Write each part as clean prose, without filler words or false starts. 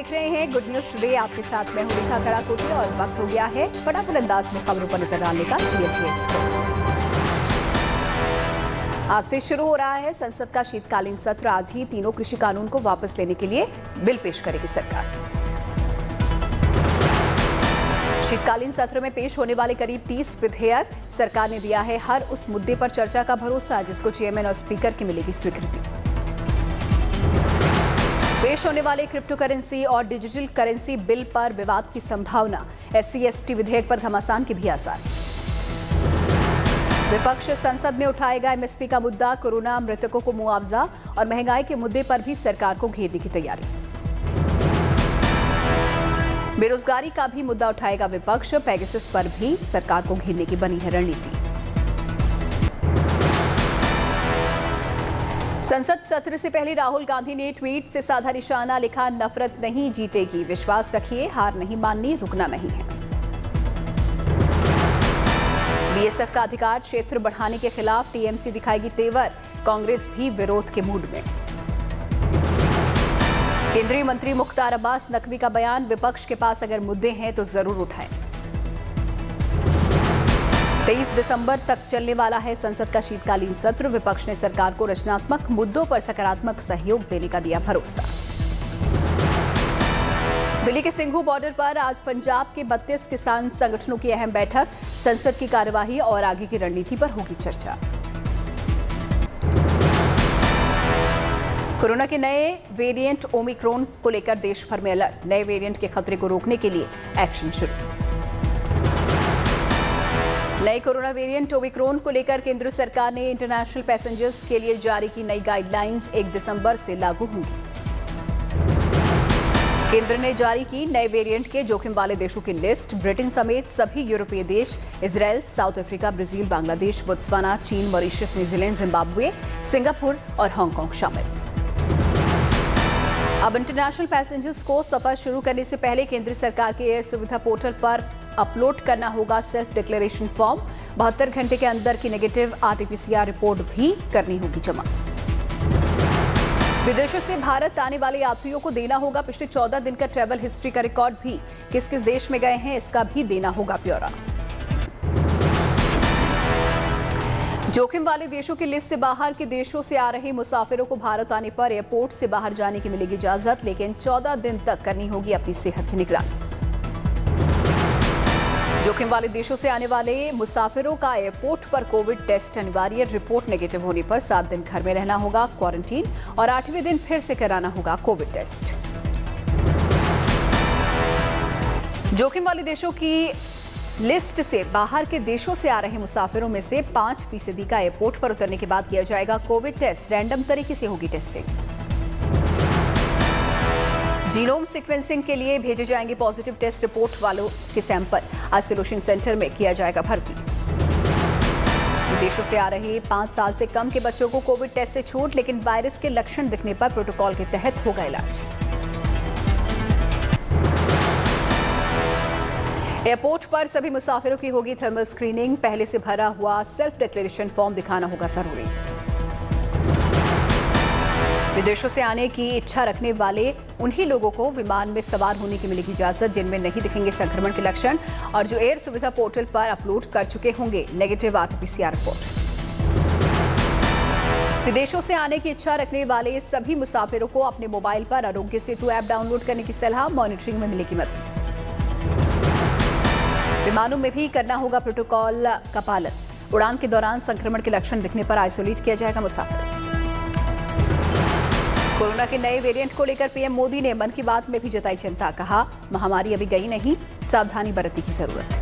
देख रहे हैं गुड न्यूज टुडे। आपके साथ मैं हूं रेखा कराकोटी और वक्त हो गया है फटाफट अंदाज में खबरों पर नजर डालने का GMT एक्सप्रेस। आज से शुरू हो रहा है संसद का शीतकालीन सत्र। आज ही तीनों कृषि कानून को वापस लेने के लिए बिल पेश करेगी सरकार। शीतकालीन सत्र में पेश होने वाले करीब 30 विधेयक। सरकार ने दिया है हर उस मुद्दे पर चर्चा का भरोसा जिसको चेयरमैन और स्पीकर की मिलेगी स्वीकृति। पेश होने वाले क्रिप्टो करेंसी और डिजिटल करेंसी बिल पर विवाद की संभावना। SC/ST विधेयक पर घमासान के भी आसार। विपक्ष संसद में उठाएगा MSP का मुद्दा। कोरोना मृतकों को मुआवजा और महंगाई के मुद्दे पर भी सरकार को घेरने की तैयारी। बेरोजगारी का भी मुद्दा उठाएगा विपक्ष। पेगासस पर भी सरकार को घेरने की बनी है रणनीति। संसद सत्र से पहले राहुल गांधी ने ट्वीट से साधा निशाना। लिखा, नफरत नहीं जीतेगी, विश्वास रखिए, हार नहीं माननी, रुकना नहीं है। BSF का अधिकार क्षेत्र बढ़ाने के खिलाफ TMC दिखाएगी तेवर। कांग्रेस भी विरोध के मूड में। केंद्रीय मंत्री मुख्तार अब्बास नकवी का बयान, विपक्ष के पास अगर मुद्दे हैं तो जरूर उठाएं। 23 दिसंबर तक चलने वाला है संसद का शीतकालीन सत्र। विपक्ष ने सरकार को रचनात्मक मुद्दों पर सकारात्मक सहयोग देने का दिया भरोसा। दिल्ली के सिंघू बॉर्डर पर आज पंजाब के 32 किसान संगठनों की अहम बैठक। संसद की कार्यवाही और आगे की रणनीति पर होगी चर्चा। कोरोना के नए वेरिएंट ओमिक्रॉन को लेकर देश भर में अलर्ट। नए वेरिएंट के खतरे को रोकने के लिए एक्शन शुरू। नए कोरोना वेरिएंट ओमिक्रॉन को लेकर केंद्र सरकार ने इंटरनेशनल पैसेंजर्स के लिए जारी की नई गाइडलाइंस 1 दिसंबर से लागू होंगी। केंद्र ने जारी की नए वेरिएंट के जोखिम वाले देशों की लिस्ट। ब्रिटेन समेत सभी यूरोपीय देश, Israel, south Africa, Brazil, Bangladesh, Botswana, चीन, मॉरिशस, न्यूजीलैंड, जिम्बाब्वे, सिंगापुर और हांगकांग शामिल। अब इंटरनेशनल पैसेंजर्स को सफर शुरू करने से पहले केंद्र सरकार के एयर सुविधा पोर्टल पर अपलोड करना होगा सेल्फ डिक्लेरेशन फॉर्म। 72 घंटे के अंदर की नेगेटिव RT-PCR रिपोर्ट भी करनी होगी जमा। विदेशों से भारत आने वाले यात्रियों को देना होगा पिछले 14 दिन का ट्रैवल हिस्ट्री का रिकॉर्ड भी। किस किस देश में गए हैं इसका भी देना होगा ब्यौरा। जोखिम वाले देशों की लिस्ट से बाहर के देशों से आ रहे मुसाफिरों को भारत आने पर एयरपोर्ट से बाहर जाने की मिलेगी इजाजत, लेकिन 14 दिन तक करनी होगी अपनी सेहत की निगरानी। जोखिम वाले देशों से आने वाले मुसाफिरों का एयरपोर्ट पर कोविड टेस्ट अनिवार्य। रिपोर्ट नेगेटिव होने पर 7 दिन घर में रहना होगा क्वारंटीन और 8वें दिन फिर से कराना होगा कोविड टेस्ट। जोखिम वाले देशों की लिस्ट से बाहर के देशों से आ रहे मुसाफिरों में से 5% का एयरपोर्ट पर उतरने के बाद किया जाएगा कोविड टेस्ट। रैंडम तरीके से होगी टेस्टिंग। जीनोम सीक्वेंसिंग के लिए भेजे जाएंगे पॉजिटिव टेस्ट रिपोर्ट वालों के सैंपल। आइसोलेशन सेंटर में किया जाएगा भर्ती। विदेशों से आ रहे 5 साल से कम के बच्चों को कोविड टेस्ट से छूट, लेकिन वायरस के लक्षण दिखने पर प्रोटोकॉल के तहत होगा इलाज। एयरपोर्ट पर सभी मुसाफिरों की होगी थर्मल स्क्रीनिंग। पहले से भरा हुआ सेल्फ डिक्लेरेशन फॉर्म दिखाना होगा जरूरी। विदेशों से आने की इच्छा रखने वाले उन्हीं लोगों को विमान में सवार होने की मिलेगी इजाजत जिनमें नहीं दिखेंगे संक्रमण के लक्षण और जो एयर सुविधा पोर्टल पर अपलोड कर चुके होंगे नेगेटिव RT-PCR रिपोर्ट। विदेशों से आने की इच्छा रखने वाले सभी मुसाफिरों को अपने मोबाइल पर आरोग्य सेतु ऐप डाउनलोड करने की सलाह। मॉनिटरिंग में मिलेगी मदद। विमानों में भी करना होगा प्रोटोकॉल का पालन। उड़ान के दौरान संक्रमण के लक्षण दिखने पर आइसोलेट किया जाएगा मुसाफिर। कोरोना के नए वेरिएंट को लेकर PM मोदी ने मन की बात में भी जताई चिंता। कहा, महामारी अभी गई नहीं, सावधानी बरतने की जरूरत है।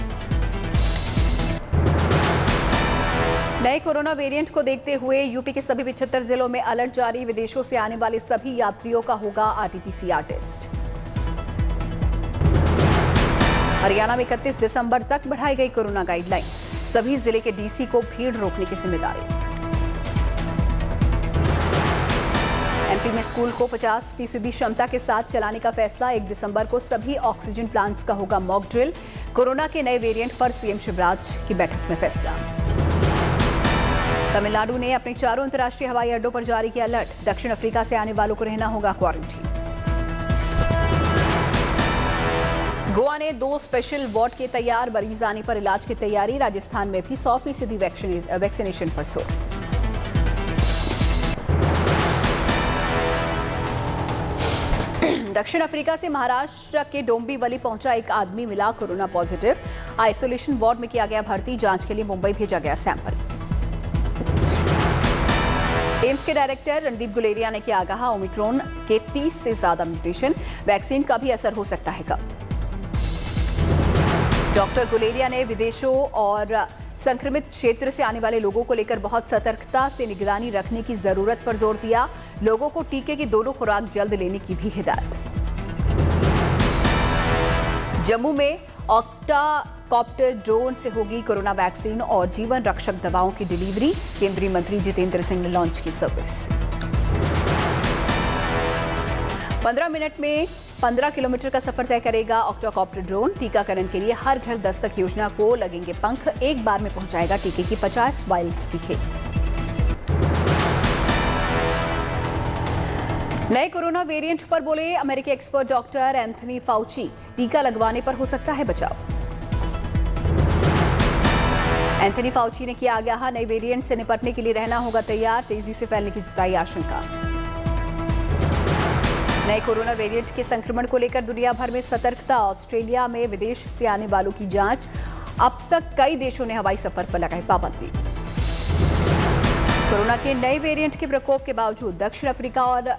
नए कोरोना वेरिएंट को देखते हुए यूपी के सभी 75 जिलों में अलर्ट जारी। विदेशों से आने वाले सभी यात्रियों का होगा RT-PCR टेस्ट। हरियाणा में 31 दिसंबर तक बढ़ाई गई कोरोना गाइडलाइंस। सभी जिले के DC को भीड़ रोकने की जिम्मेदारी। MP में स्कूल को 50% क्षमता के साथ चलाने का फैसला। 1 दिसंबर को सभी ऑक्सीजन प्लांट्स का होगा मॉक ड्रिल। कोरोना के नए वेरिएंट पर CM शिवराज की बैठक में फैसला। तमिलनाडु ने अपने 4 अंतर्राष्ट्रीय हवाई अड्डों पर जारी किया अलर्ट। दक्षिण अफ्रीका से आने वालों को रहना होगा क्वारंटीन। में 2 स्पेशल वार्ड के तैयार, मरीज आने पर इलाज की तैयारी। राजस्थान में भी 100% वैक्सीनेशन पर जोर। दक्षिण अफ्रीका से महाराष्ट्र के डोंबिवली पहुंचा एक आदमी मिला कोरोना पॉजिटिव। आइसोलेशन वार्ड में किया गया भर्ती, जांच के लिए मुंबई भेजा गया सैंपल। एम्स के डायरेक्टर रणदीप गुलेरिया ने किया आगाह, ओमिक्रॉन के 30 से ज्यादा म्यूटेशन, वैक्सीन का भी असर हो सकता है कब। डॉक्टर गुलेरिया ने विदेशों और संक्रमित क्षेत्र से आने वाले लोगों को लेकर बहुत सतर्कता से निगरानी रखने की जरूरत पर जोर दिया। लोगों को टीके की दोनों खुराक जल्द लेने की भी हिदायत। जम्मू में ऑक्टाकॉप्टर ड्रोन से होगी कोरोना वैक्सीन और जीवन रक्षक दवाओं की डिलीवरी। केंद्रीय मंत्री जितेंद्र सिंह ने लॉन्च की सर्विस। 15 मिनट में 15 किलोमीटर का सफर तय करेगा ऑक्टाकॉप्टर ड्रोन। टीकाकरण के लिए हर घर दस्तक योजना को लगेंगे पंख। एक बार में पहुंचाएगा टीके की 50 वाइल्स की खेप। नए कोरोना वेरिएंट पर बोले अमेरिकी एक्सपर्ट डॉक्टर एंथनी फाउची, टीका लगवाने पर हो सकता है बचाव। एंथनी फाउची ने किया आगाह, नए वेरिएंट से निपटने के लिए रहना होगा तैयार। तेजी से फैलने की जताई आशंका। नए कोरोना वेरिएंट के संक्रमण को लेकर दुनिया भर में सतर्कता। ऑस्ट्रेलिया में विदेश से आने वालों की जांच। अब तक कई देशों ने हवाई सफर पर लगाई पाबंदी। कोरोना के नए वेरिएंट के प्रकोप के बावजूद दक्षिण अफ्रीका और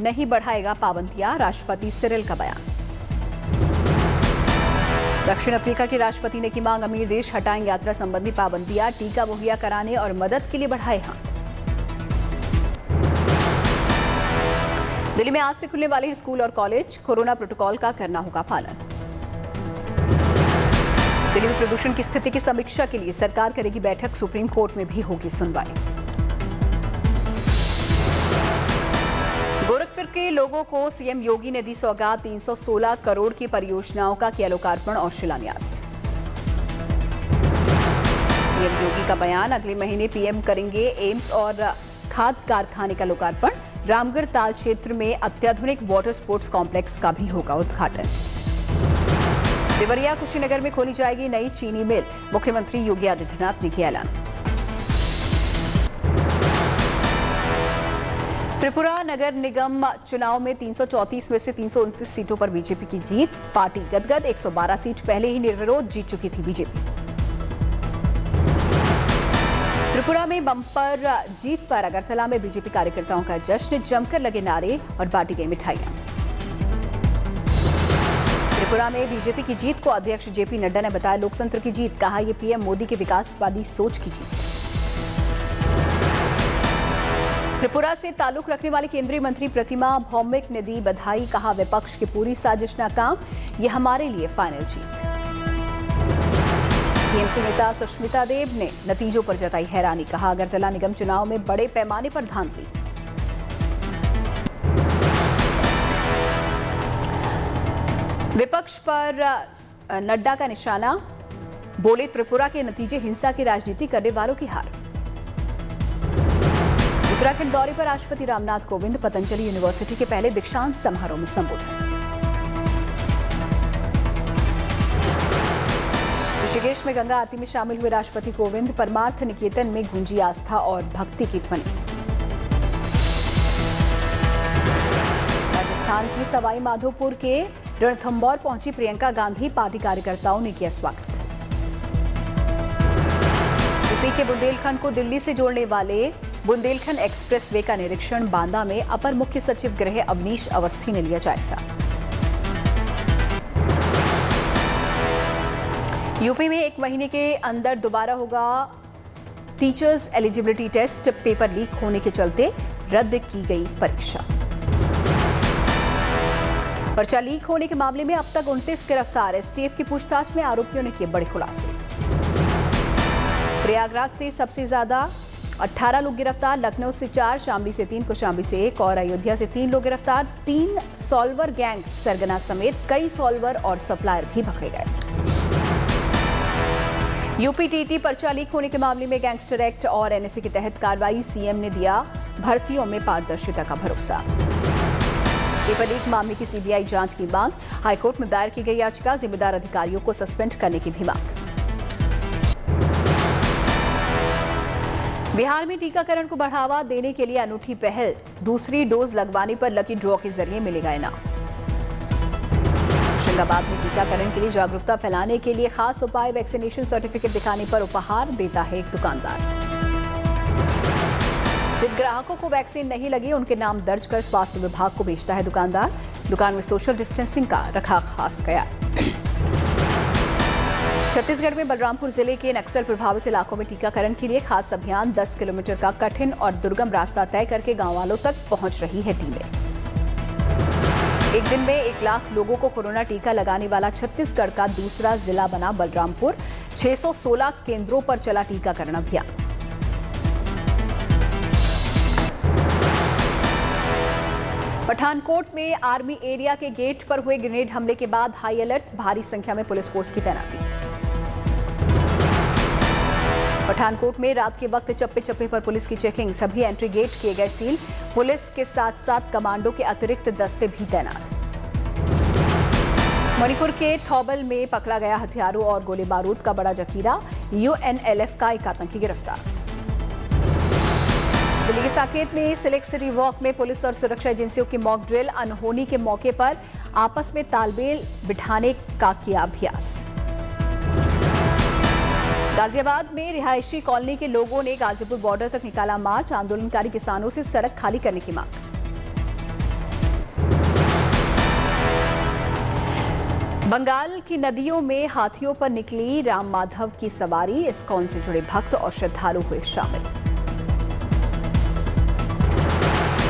नहीं बढ़ाएगा पाबंदियां, राष्ट्रपति सिरिल का बयान। दक्षिण अफ्रीका के राष्ट्रपति ने की मांग, अमीर देश हटाएं यात्रा संबंधी पाबंदियां, टीका मुहैया कराने और मदद के लिए बढ़ाए हाथ। दिल्ली में आज से खुलने वाले हैं स्कूल और कॉलेज, कोरोना प्रोटोकॉल का करना होगा पालन। दिल्ली में प्रदूषण की स्थिति की समीक्षा के लिए सरकार करेगी बैठक, सुप्रीम कोर्ट में भी होगी सुनवाई। गोरखपुर के लोगों को सीएम योगी ने दी सौगात, 316 करोड़ की परियोजनाओं का किया लोकार्पण और शिलान्यास। सीएम योगी का बयान, अगले महीने पीएम करेंगे एम्स और खाद कारखाने का लोकार्पण। रामगढ़ ताल क्षेत्र में अत्याधुनिक वाटर स्पोर्ट्स कॉम्प्लेक्स का भी होगा उद्घाटन। देवरिया कुशीनगर में खोली जाएगी नई चीनी मिल, मुख्यमंत्री योगी आदित्यनाथ ने किया ऐलान। त्रिपुरा नगर निगम चुनाव में 334 में से 329 सीटों पर बीजेपी की जीत। पार्टी गदगद, 112 सीट पहले ही निर्विरोध जीत चुकी थी बीजेपी। त्रिपुरा में बम्पर जीत पर अगरतला में बीजेपी कार्यकर्ताओं का जश्न, जमकर लगे नारे और बांटी गई मिठाइयां। त्रिपुरा में बीजेपी की जीत को अध्यक्ष जेपी नड्डा ने बताया लोकतंत्र की जीत, कहा यह पीएम मोदी के विकासवादी सोच की जीत। त्रिपुरा से ताल्लुक रखने वाली केंद्रीय मंत्री प्रतिमा भौमिक ने दी बधाई, कहा विपक्ष की पूरी साजिश नाकाम, यह हमारे लिए फाइनल जीत। टीएमसी नेता सुष्मिता देव ने नतीजों पर जताई हैरानी, कहा अगरतला निगम चुनाव में बड़े पैमाने पर धांधली। विपक्ष पर नड्डा का निशाना, बोले त्रिपुरा के नतीजे हिंसा की राजनीति करने वालों की हार। उत्तराखंड दौरे पर राष्ट्रपति रामनाथ कोविंद, पतंजलि यूनिवर्सिटी के पहले दीक्षांत समारोह में संबोधन। ऋषिकेश में गंगा आरती में शामिल हुए राष्ट्रपति कोविंद, परमार्थ निकेतन में गूंजी आस्था और भक्ति की ध्वनि। राजस्थान की सवाई माधोपुर के रणथंभौर पहुंची प्रियंका गांधी, पार्टी कार्यकर्ताओं ने किया स्वागत। यूपी के बुंदेलखंड को दिल्ली से जोड़ने वाले बुंदेलखंड एक्सप्रेस वे का निरीक्षण, बांदा में अपर मुख्य सचिव गृह अवनीश अवस्थी ने लिया जायजा। यूपी में 1 महीने के अंदर दोबारा होगा teachers eligibility test, paper leak होने के चलते रद्द की गई परीक्षा। पर्चा लीक होने के मामले में अब तक 29 गिरफ्तार, एसटीएफ की पूछताछ में आरोपियों ने किए बड़े खुलासे। प्रयागराज से सबसे ज्यादा 18 लोग गिरफ्तार, लखनऊ से 4, शामली से 3, कौशाम्बी से 1 और अयोध्या से 3 लोग गिरफ्तार। 3 सॉल्वर गैंग सरगना समेत कई सॉल्वर और सप्लायर भी पकड़े गए। यूपीटीटी पर्चा लीक होने के मामले में गैंगस्टर एक्ट और एनएसए के तहत कार्रवाई, सीएम ने दिया भर्तियों में पारदर्शिता का भरोसा। पेपर लीक मामले की सीबीआई जांच की मांग। हाईकोर्ट में दायर की गई याचिका, जिम्मेदार अधिकारियों को सस्पेंड करने की भी मांग। बिहार में टीकाकरण को बढ़ावा देने के लिए अनूठी पहल। दूसरी डोज लगवाने पर लकी ड्रॉ के जरिए मिलेगा इनाम। होशंगाबाद में टीकाकरण के लिए जागरूकता फैलाने के लिए खास उपाय। वैक्सीनेशन सर्टिफिकेट दिखाने पर उपहार देता है एक दुकानदार। जिन ग्राहकों को वैक्सीन नहीं लगी उनके नाम दर्ज कर स्वास्थ्य विभाग को भेजता है दुकानदार। दुकान में सोशल डिस्टेंसिंग का रखा खास ख्याल। छत्तीसगढ़ में बलरामपुर जिले के नक्सल प्रभावित इलाकों में टीकाकरण के लिए खास अभियान। 10 किलोमीटर का कठिन और दुर्गम रास्ता तय करके गांव वालों तक पहुंच रही है टीमें। एक दिन में 1 लाख लोगों को कोरोना टीका लगाने वाला छत्तीसगढ़ का दूसरा जिला बना बलरामपुर। 616 केंद्रों पर चला टीकाकरण अभियान। पठानकोट में आर्मी एरिया के गेट पर हुए ग्रेनेड हमले के बाद हाई अलर्ट। भारी संख्या में पुलिस फोर्स की तैनाती। पठानकोट में रात के वक्त चप्पे चप्पे पर पुलिस की चेकिंग। सभी एंट्री गेट किए गए सील। पुलिस के साथ साथ कमांडो के अतिरिक्त दस्ते भी तैनात। मणिपुर के थौबल में पकड़ा गया हथियारों और गोले बारूद का बड़ा जखीरा। यूएनएलएफ का एक आतंकी गिरफ्तार। दिल्ली के साकेत में सिलेक्ट सिटी वॉक में पुलिस और सुरक्षा एजेंसियों की मॉक ड्रिल। अनहोनी के मौके पर आपस में तालमेल बिठाने का किया अभ्यास। गाजियाबाद में रिहायशी कॉलोनी के लोगों ने गाजीपुर बॉर्डर तक निकाला मार्च। आंदोलनकारी किसानों से सड़क खाली करने की मांग। बंगाल की नदियों में हाथियों पर निकली राम माधव की सवारी। इस्कॉन से जुड़े भक्त और श्रद्धालु हुए शामिल।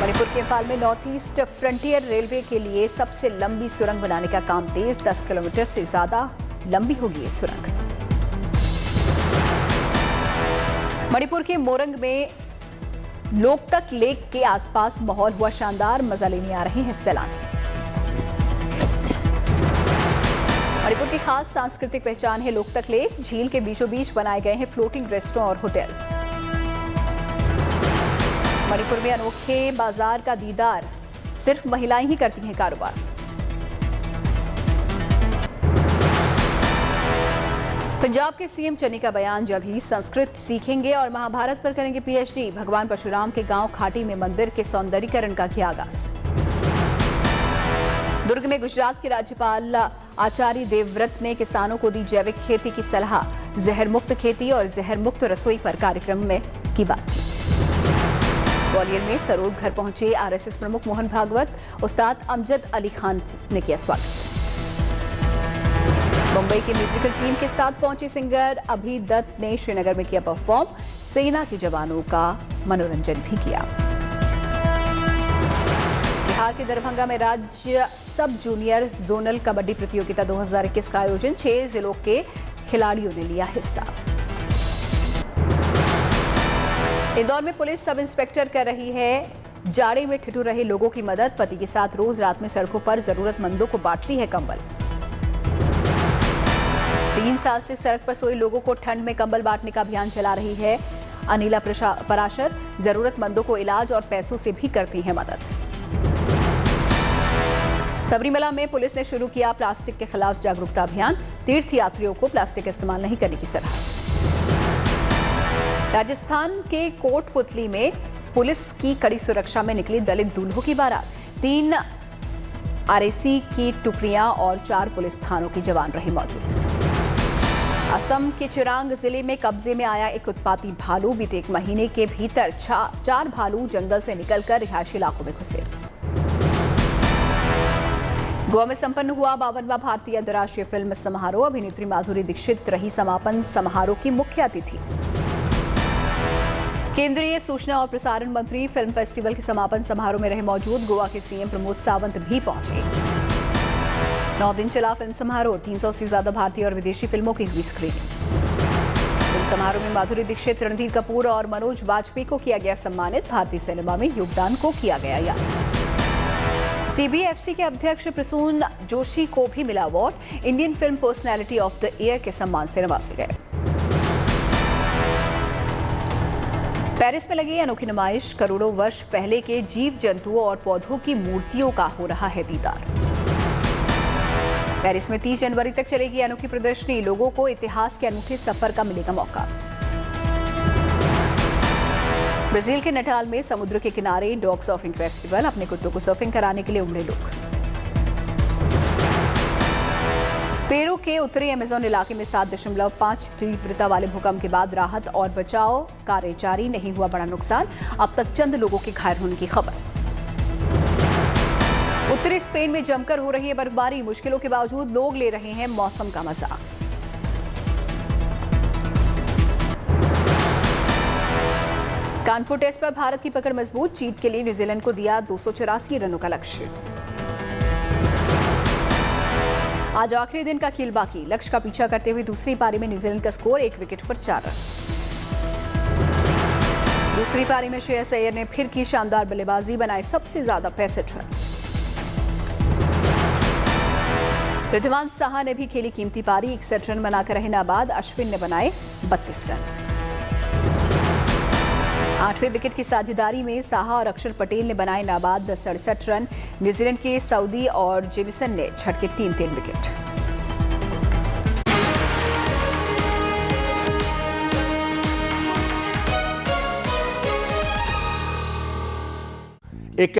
मणिपुर के इम्फाल में नॉर्थ ईस्ट फ्रंटियर रेलवे के लिए सबसे लंबी सुरंग बनाने का काम तेज। 10 किलोमीटर से ज्यादा लंबी होगी ये सुरंग। मणिपुर के मोरंग में लोकतक लेक के आसपास माहौल हुआ शानदार। मजा लेने आ रहे हैं सैलानी। मणिपुर की खास सांस्कृतिक पहचान है लोकतक लेक। झील के बीचों बीच बनाए गए हैं फ्लोटिंग रेस्टोरेंट और होटल। मणिपुर में अनोखे बाजार का दीदार। सिर्फ महिलाएं ही करती हैं कारोबार। पंजाब के सीएम चन्नी का बयान, जब ही संस्कृत सीखेंगे और महाभारत पर करेंगे पीएचडी। भगवान परशुराम के गांव खाटी में मंदिर के सौंदर्यीकरण का किया आगाज। दुर्ग में गुजरात के राज्यपाल आचार्य देवव्रत ने किसानों को दी जैविक खेती की सलाह। जहर मुक्त खेती और जहर मुक्त रसोई पर कार्यक्रम में की बातचीत। ग्वालियर में सरोद घर पहुंचे आरएसएस प्रमुख मोहन भागवत। उस्ताद अमजद अली खान ने किया स्वागत। मुंबई की म्यूजिकल टीम के साथ पहुंचे सिंगर अभी दत्त ने श्रीनगर में किया परफॉर्म। सेना के जवानों का मनोरंजन भी किया। बिहार के दरभंगा में राज्य सब जूनियर जोनल कबड्डी प्रतियोगिता 2021 का आयोजन। 6 जिलों के खिलाड़ियों ने लिया हिस्सा। इंदौर में पुलिस सब इंस्पेक्टर कर रही है जाड़े में ठिठुर रहे लोगों की मदद। पति के साथ रोज रात में सड़कों पर जरूरतमंदों को बांटती है कंबल। 3 साल से सड़क पर सोए लोगों को ठंड में कंबल बांटने का अभियान चला रही है अनिला पराशर। जरूरतमंदों को इलाज और पैसों से भी करती है मदद। सबरीमला में पुलिस ने शुरू किया प्लास्टिक के खिलाफ जागरूकता अभियान। तीर्थयात्रियों को प्लास्टिक इस्तेमाल नहीं करने की सलाह। राजस्थान के कोटपुतली में पुलिस की कड़ी सुरक्षा में निकली दलित दूल्हों की बारात। 3 आरएसी की टुकड़ियां और 4 पुलिस थानों के जवान रहे मौजूद। असम के चिरांग जिले में कब्जे में आया एक उत्पाती भालू। बीते 1 महीने के भीतर 4 भालू जंगल से निकलकर रिहायशी इलाकों में घुसे। गोवा में संपन्न हुआ 52वां भारतीय अंतर्राष्ट्रीय फिल्म समारोह। अभिनेत्री माधुरी दीक्षित रही समापन समारोह की मुख्य अतिथि। केंद्रीय सूचना और प्रसारण मंत्री फिल्म फेस्टिवल के समापन समारोह में रहे मौजूद। गोवा के सीएम प्रमोद सावंत भी पहुंचे। 9 दिन चला फिल्म समारोह। 300 से ज्यादा भारतीय और विदेशी फिल्मों की हुई स्क्रीनिंग। फिल्म समारोह में माधुरी दीक्षित, रणधीर कपूर और मनोज वाजपेयी को किया गया सम्मानित। भारतीय सिनेमा में योगदान को किया गया याद। सीबीएफसी के अध्यक्ष प्रसून जोशी को भी मिला award. Indian film personality of the year के सम्मान से नवाजे गए। पेरिस में लगी अनोखी नुमाइश, करोड़ों वर्ष पहले के जीव जंतुओं और पौधों की मूर्तियों का हो रहा है दीदार। पेरिस में 30 जनवरी तक चलेगी अनोखी प्रदर्शनी, लोगों को इतिहास के अनूठे सफर का मिलेगा मौका। ब्राजील के नटाल में समुद्र के किनारे डॉग सर्फिंग फेस्टिवल, अपने कुत्तों को सर्फिंग कराने के लिए उमड़े लोग। पेरू के उत्तरी अमेज़न इलाके में 7.5 तीव्रता वाले भूकंप के बाद राहत और बचाव कार्य जारी, नहीं हुआ बड़ा नुकसान, अब तक चंद लोगों के घायल होने की खबर। उत्तरी स्पेन में जमकर हो रही है बर्फबारी, मुश्किलों के बावजूद लोग ले रहे हैं मौसम का मजा। कानपुर टेस्ट पर भारत की पकड़ मजबूत, जीत के लिए न्यूजीलैंड को दिया 284 रनों का लक्ष्य। आज आखिरी दिन का खेल बाकी, लक्ष्य का पीछा करते हुए दूसरी पारी में न्यूजीलैंड का स्कोर 1 विकेट पर 4 रन। दूसरी पारी में श्रेयस अय्यर ने फिर की शानदार बल्लेबाजी, बनाए सबसे ज्यादा 65 रन। ऋतुवान साहा ने भी खेली कीमती पारी, 61 रन बनाकर रहे नाबाद, अश्विन ने बनाए 32 रन। 8वें विकेट की साझेदारी में साहा और अक्षर पटेल ने बनाए नाबाद 67 रन। न्यूजीलैंड के सऊदी और जेमिसन ने झटके 3 विकेट।